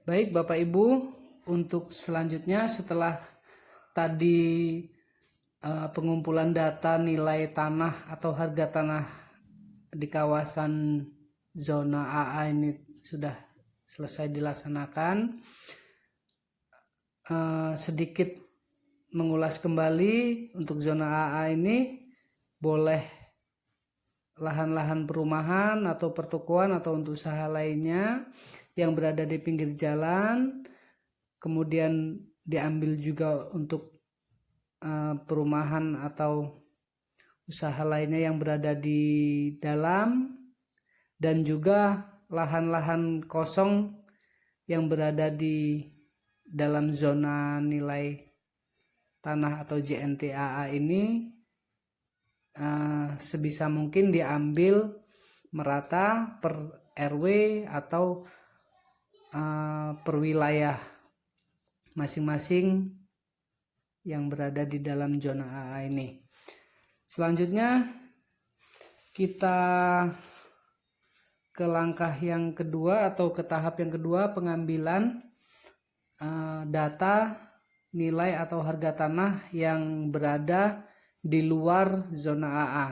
Baik Bapak Ibu, untuk selanjutnya setelah tadi pengumpulan data nilai tanah atau harga tanah di kawasan zona AA ini sudah selesai dilaksanakan, sedikit mengulas kembali untuk zona AA ini, boleh lahan-lahan perumahan atau pertokoan atau untuk usaha lainnya yang berada di pinggir jalan, kemudian diambil juga untuk perumahan atau usaha lainnya yang berada di dalam, dan juga lahan-lahan kosong yang berada di dalam zona nilai tanah atau JNTAA ini sebisa mungkin diambil merata per RW atau per wilayah masing-masing yang berada di dalam zona AA ini. Selanjutnya kita ke langkah yang kedua atau ke tahap yang kedua, pengambilan data nilai atau harga tanah yang berada di luar zona AA.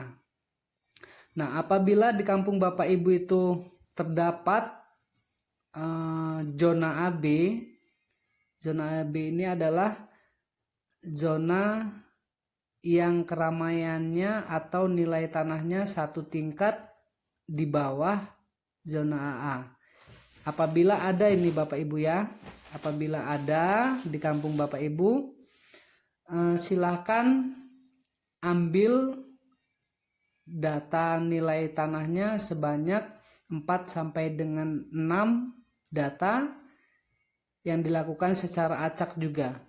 Nah, apabila di kampung Bapak Ibu itu terdapat zona AB, zona AB ini adalah zona yang keramaiannya atau nilai tanahnya satu tingkat di bawah zona AA. Apabila ada ini Bapak Ibu ya, apabila ada di kampung Bapak Ibu, silakan ambil data nilai tanahnya sebanyak 4 sampai dengan 6 data yang dilakukan secara acak juga.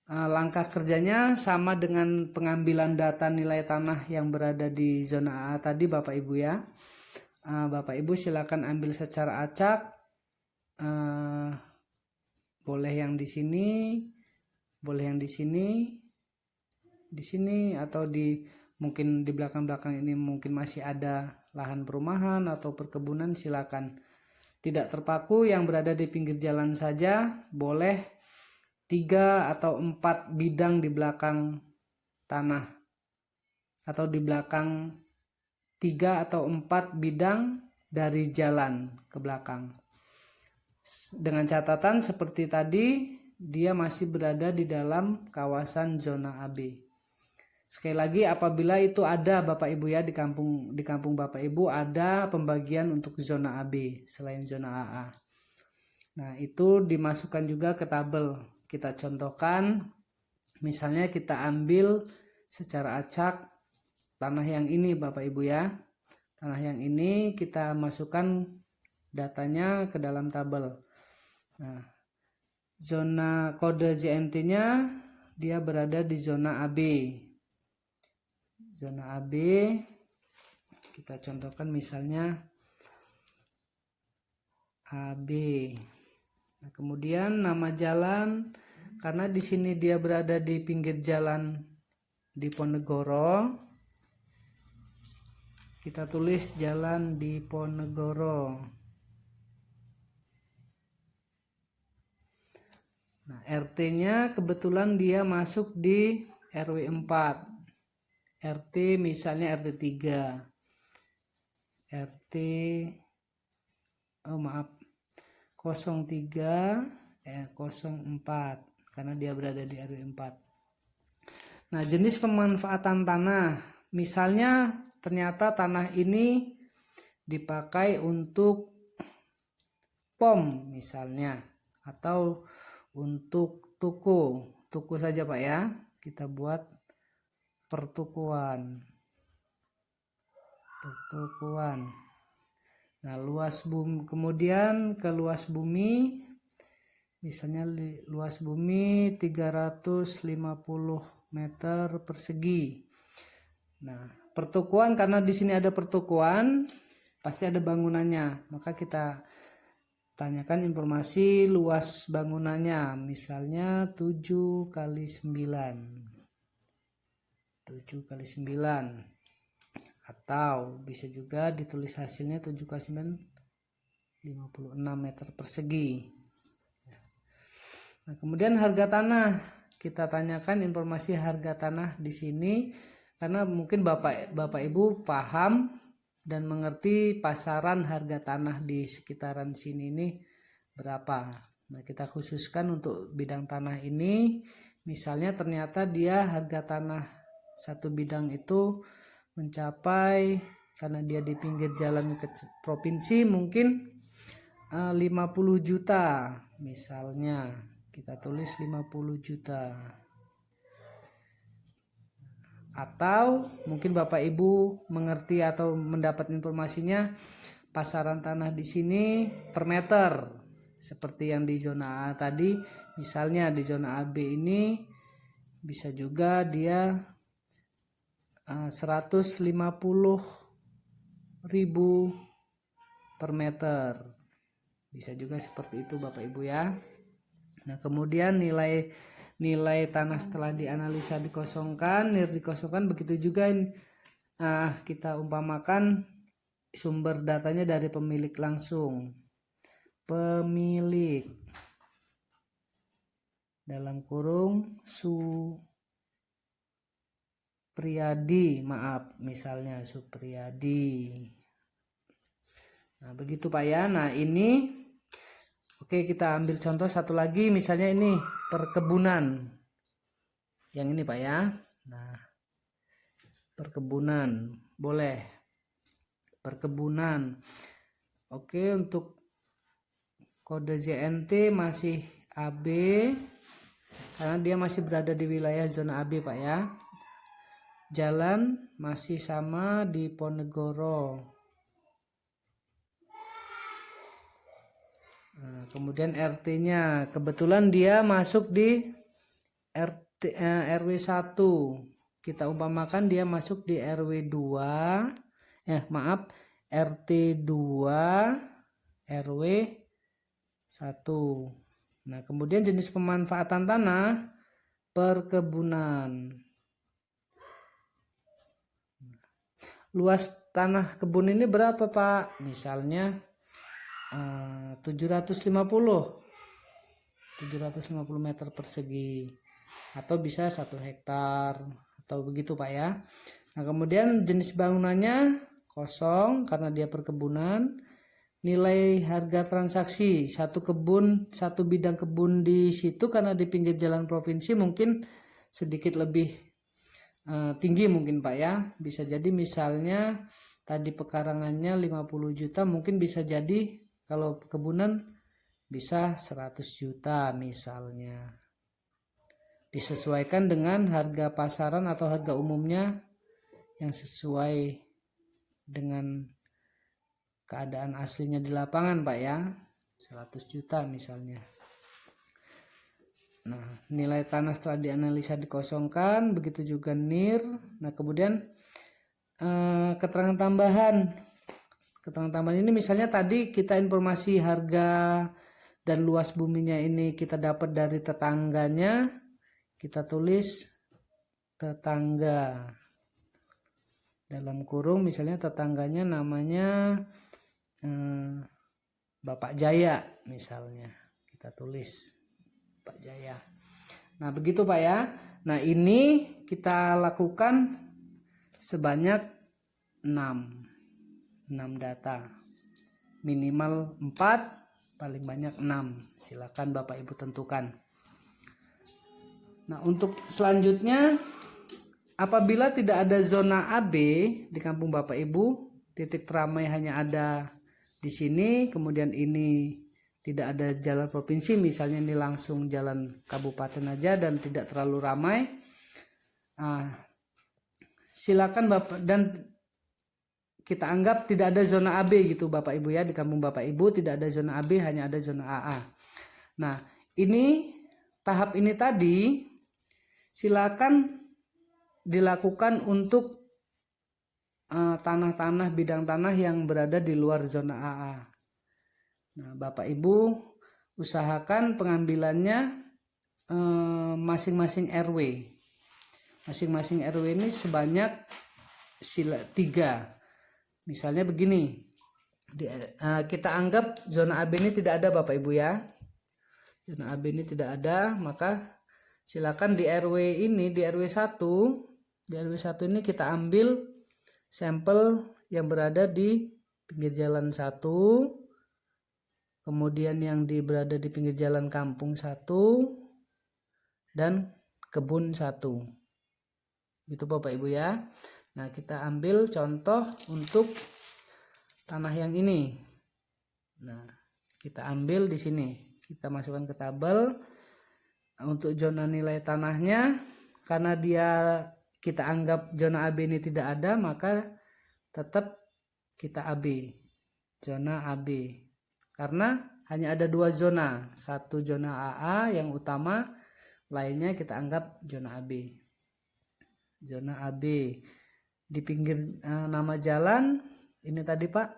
Langkah kerjanya sama dengan pengambilan data nilai tanah yang berada di zona AA tadi Bapak Ibu ya. Bapak Ibu silakan ambil secara acak, boleh yang di sini, boleh yang di sini atau di mungkin di belakang-belakang ini mungkin masih ada lahan perumahan atau perkebunan, silakan. Tidak terpaku yang berada di pinggir jalan saja, boleh 3 atau 4 bidang di belakang tanah atau di belakang 3 atau 4 bidang dari jalan ke belakang. Dengan catatan seperti tadi, dia masih berada di dalam kawasan zona AB. Sekali lagi, apabila itu ada Bapak Ibu ya di kampung Bapak Ibu ada pembagian untuk zona AB selain zona AA. Nah, itu dimasukkan juga ke tabel. Kita contohkan, misalnya kita ambil secara acak tanah yang ini Bapak Ibu ya. Tanah yang ini kita masukkan datanya ke dalam tabel. Nah, zona kode JNT-nya dia berada di zona AB. Zona AB kita contohkan misalnya AB. Nah, kemudian nama jalan, karena di sini dia berada di pinggir jalan di Ponegoro, kita tulis jalan di Ponegoro. Nah, RT-nya kebetulan dia masuk di RW 4. RT misalnya RT 3. RT 03 04 karena dia berada di RW 4. Nah, jenis pemanfaatan tanah, misalnya ternyata tanah ini dipakai untuk pom misalnya atau untuk tuku saja Pak ya, kita buat pertukuan. Nah, luas bumi, kemudian ke luas bumi, misalnya luas bumi 350 meter persegi. Nah, pertukuan, karena di sini ada pertukuan, pasti ada bangunannya, maka kita tanyakan informasi luas bangunannya, misalnya 7 kali 9. 7 kali 9. Atau bisa juga ditulis hasilnya 7 kali 9 56 meter persegi. Nah, kemudian harga tanah, kita tanyakan informasi harga tanah di sini karena mungkin Bapak Ibu paham dan mengerti pasaran harga tanah di sekitaran sini ini berapa. Nah, kita khususkan untuk bidang tanah ini, misalnya ternyata dia harga tanah satu bidang itu mencapai, karena dia di pinggir jalan ke provinsi, mungkin 50 juta misalnya, kita tulis 50 juta. Atau mungkin Bapak Ibu mengerti atau mendapat informasinya pasaran tanah di sini per meter. Seperti yang di zona A tadi, misalnya di zona AB ini bisa juga dia 150.000 per meter. Bisa juga seperti itu Bapak Ibu ya. Nah, kemudian nilai tanah setelah dianalisa dikosongkan, NIR dikosongkan, begitu juga kita umpamakan sumber datanya dari pemilik langsung. Pemilik dalam kurung Supriyadi, misalnya Supriyadi. Nah, begitu Pak ya. Nah, ini oke, kita ambil contoh satu lagi, misalnya ini perkebunan. Yang ini Pak ya. Nah, perkebunan boleh. Perkebunan. Oke, untuk kode JNT masih AB karena dia masih berada di wilayah zona AB Pak ya. Jalan masih sama di Ponegoro. Nah, kemudian RT-nya kebetulan dia masuk di RW 1. Kita umpamakan dia masuk di RW 2. RT 2 RW 1. Nah, kemudian jenis pemanfaatan tanah perkebunan. Luas tanah kebun ini berapa Pak? Misalnya 750 meter persegi, atau bisa 1 hektar atau begitu Pak ya. Nah, kemudian jenis bangunannya kosong karena dia perkebunan. Nilai harga transaksi satu bidang kebun di situ karena di pinggir jalan provinsi mungkin sedikit lebih tinggi mungkin Pak ya. Bisa jadi misalnya tadi pekarangannya 50 juta, mungkin bisa jadi kalau perkebunan bisa 100 juta misalnya. Disesuaikan dengan harga pasaran atau harga umumnya yang sesuai dengan keadaan aslinya di lapangan Pak ya, 100 juta misalnya. Nah, nilai tanah setelah dianalisa dikosongkan, begitu juga NIR. Nah, kemudian keterangan tambahan ini misalnya tadi kita informasi harga dan luas buminya ini kita dapat dari tetangganya, kita tulis tetangga dalam kurung, misalnya tetangganya namanya Bapak Jaya misalnya, kita tulis Pak Jaya. Nah, begitu Pak ya. Nah, ini kita lakukan sebanyak 6 data, minimal 4, paling banyak 6. Silakan Bapak Ibu tentukan. Nah, untuk selanjutnya, apabila tidak ada zona AB di kampung Bapak Ibu, titik teramai hanya ada di sini, kemudian ini tidak ada jalan provinsi, misalnya ini langsung jalan kabupaten aja dan tidak terlalu ramai. Silakan Bapak, dan kita anggap tidak ada zona AB gitu Bapak Ibu ya, di kampung Bapak Ibu tidak ada zona AB, hanya ada zona AA. Nah, ini tahap ini tadi silakan dilakukan untuk tanah-tanah, bidang tanah yang berada di luar zona AA. Nah, Bapak Ibu usahakan pengambilannya masing-masing RW. Masing-masing RW ini sebanyak 3. Misalnya begini, Kita anggap zona AB ini tidak ada Bapak Ibu ya. Zona AB ini tidak ada, maka silakan di RW ini, di RW 1, di RW 1 ini kita ambil sampel yang berada di pinggir jalan 1, kemudian yang berada di pinggir jalan kampung 1, dan kebun 1. Gitu Bapak Ibu ya. Nah, kita ambil contoh untuk tanah yang ini. Nah, kita ambil di sini. Kita masukkan ke tabel. Untuk zona nilai tanahnya, karena kita anggap zona AB ini tidak ada, maka tetap kita AB. Zona AB. Karena hanya ada 2 zona. Satu zona AA yang utama, lainnya kita anggap zona AB. Zona AB. Di pinggir nama jalan ini tadi Pak,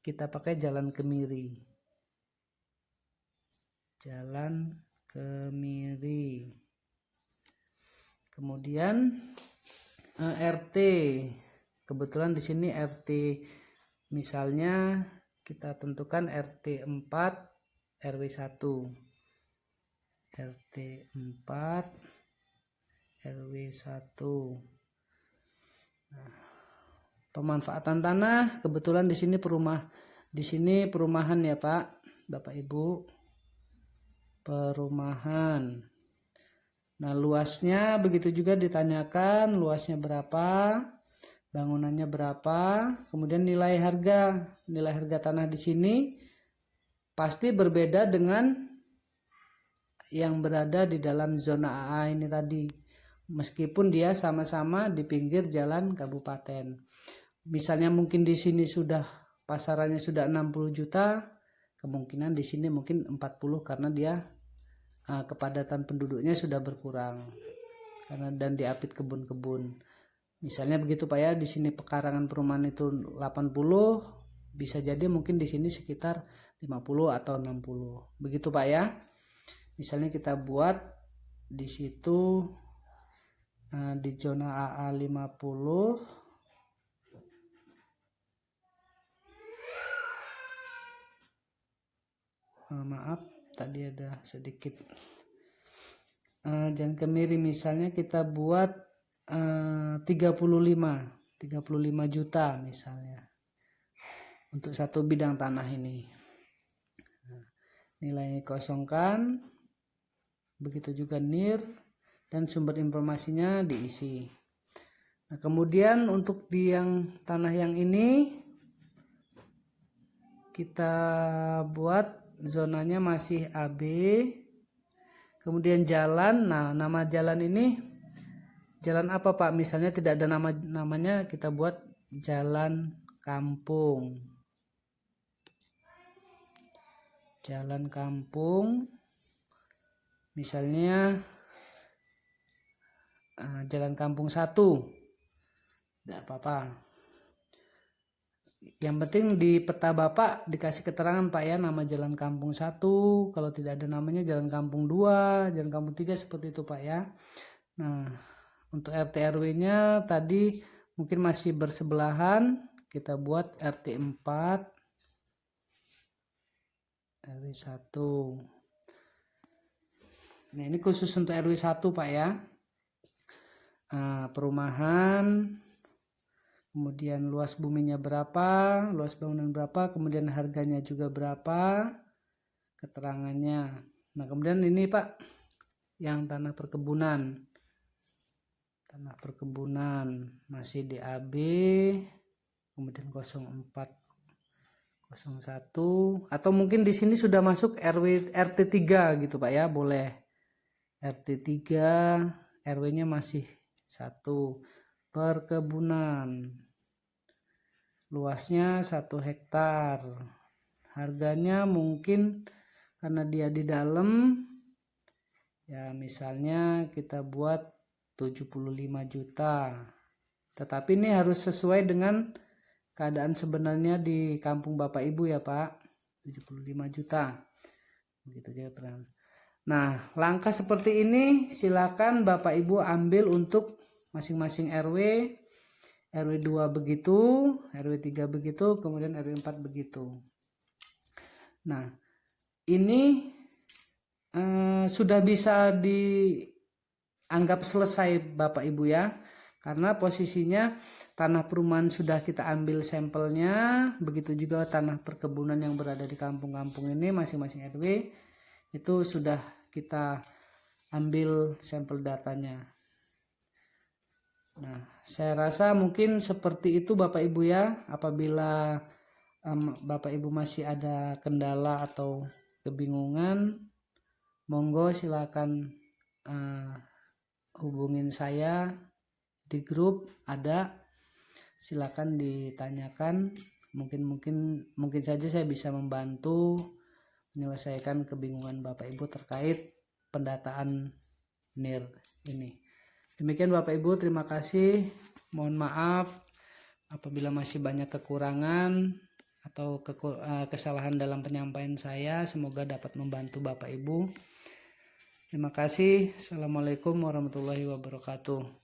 kita pakai Jalan Kemiri. Jalan Kemiri. Kemudian RT. Kebetulan di sini RT, misalnya kita tentukan RT 4 RW 1. RT 4 RW 1. Nah, pemanfaatan tanah kebetulan di sini perumahan ya Pak, Bapak Ibu, perumahan. Nah, luasnya begitu juga ditanyakan, luasnya berapa, bangunannya berapa, kemudian nilai harga tanah di sini pasti berbeda dengan yang berada di dalam zona AA ini tadi. Meskipun dia sama-sama di pinggir jalan kabupaten. Misalnya mungkin di sini pasarannya sudah 60 juta, kemungkinan di sini mungkin 40 karena dia kepadatan penduduknya sudah berkurang. Dan diapit kebun-kebun. Misalnya begitu Pak ya, di sini pekarangan perumahan itu 80, bisa jadi mungkin di sini sekitar 50 atau 60. Begitu Pak ya. Misalnya kita buat di situ di zona AA 50, maaf tadi ada sedikit Jalan Kemiri, misalnya kita buat 35 juta misalnya untuk satu bidang tanah ini. Nilainya kosongkan, begitu juga NIR dan sumber informasinya diisi. Nah, kemudian untuk di tanah yang ini kita buat zonanya masih AB. Kemudian jalan, nah nama jalan ini jalan apa Pak? Misalnya tidak ada namanya, kita buat jalan kampung. Jalan kampung. Misalnya Jalan Kampung 1. Tidak apa-apa. Yang penting di peta Bapak dikasih keterangan Pak ya, nama Jalan Kampung 1. Kalau tidak ada namanya Jalan Kampung 2, Jalan Kampung 3, seperti itu Pak ya. Nah, untuk RT RW-nya tadi mungkin masih bersebelahan. Kita buat RT 4 RW 1. Nah, ini khusus untuk RW 1 Pak ya. Perumahan, kemudian luas buminya berapa, luas bangunan berapa, kemudian harganya juga berapa, keterangannya. Nah, kemudian ini Pak, yang tanah perkebunan. Tanah perkebunan masih di AB, kemudian 04 01, atau mungkin di sini sudah masuk RT 3 gitu Pak ya, boleh. RT 3, RW-nya masih 1. Perkebunan, luasnya 1 hektar, harganya mungkin karena dia di dalam ya, misalnya kita buat 75 juta, tetapi ini harus sesuai dengan keadaan sebenarnya di kampung Bapak Ibu ya Pak. 75 juta begitu aja terang. Nah, langkah seperti ini silakan Bapak Ibu ambil untuk masing-masing RW RW 2 begitu, RW 3 begitu, kemudian RW 4 begitu. Nah, ini sudah bisa dianggap selesai Bapak Ibu ya, karena posisinya tanah perumahan sudah kita ambil sampelnya, begitu juga tanah perkebunan yang berada di kampung-kampung ini masing-masing RW itu sudah kita ambil sampel datanya. Nah, saya rasa mungkin seperti itu Bapak Ibu ya. Apabila Bapak Ibu masih ada kendala atau kebingungan, monggo silakan hubungin saya di grup ada, silakan ditanyakan. Mungkin saja saya bisa membantu menyelesaikan kebingungan Bapak Ibu terkait pendataan NIR ini. Demikian Bapak Ibu, terima kasih. Mohon maaf apabila masih banyak kekurangan atau kesalahan dalam penyampaian saya. Semoga dapat membantu Bapak Ibu. Terima kasih. Assalamualaikum warahmatullahi wabarakatuh.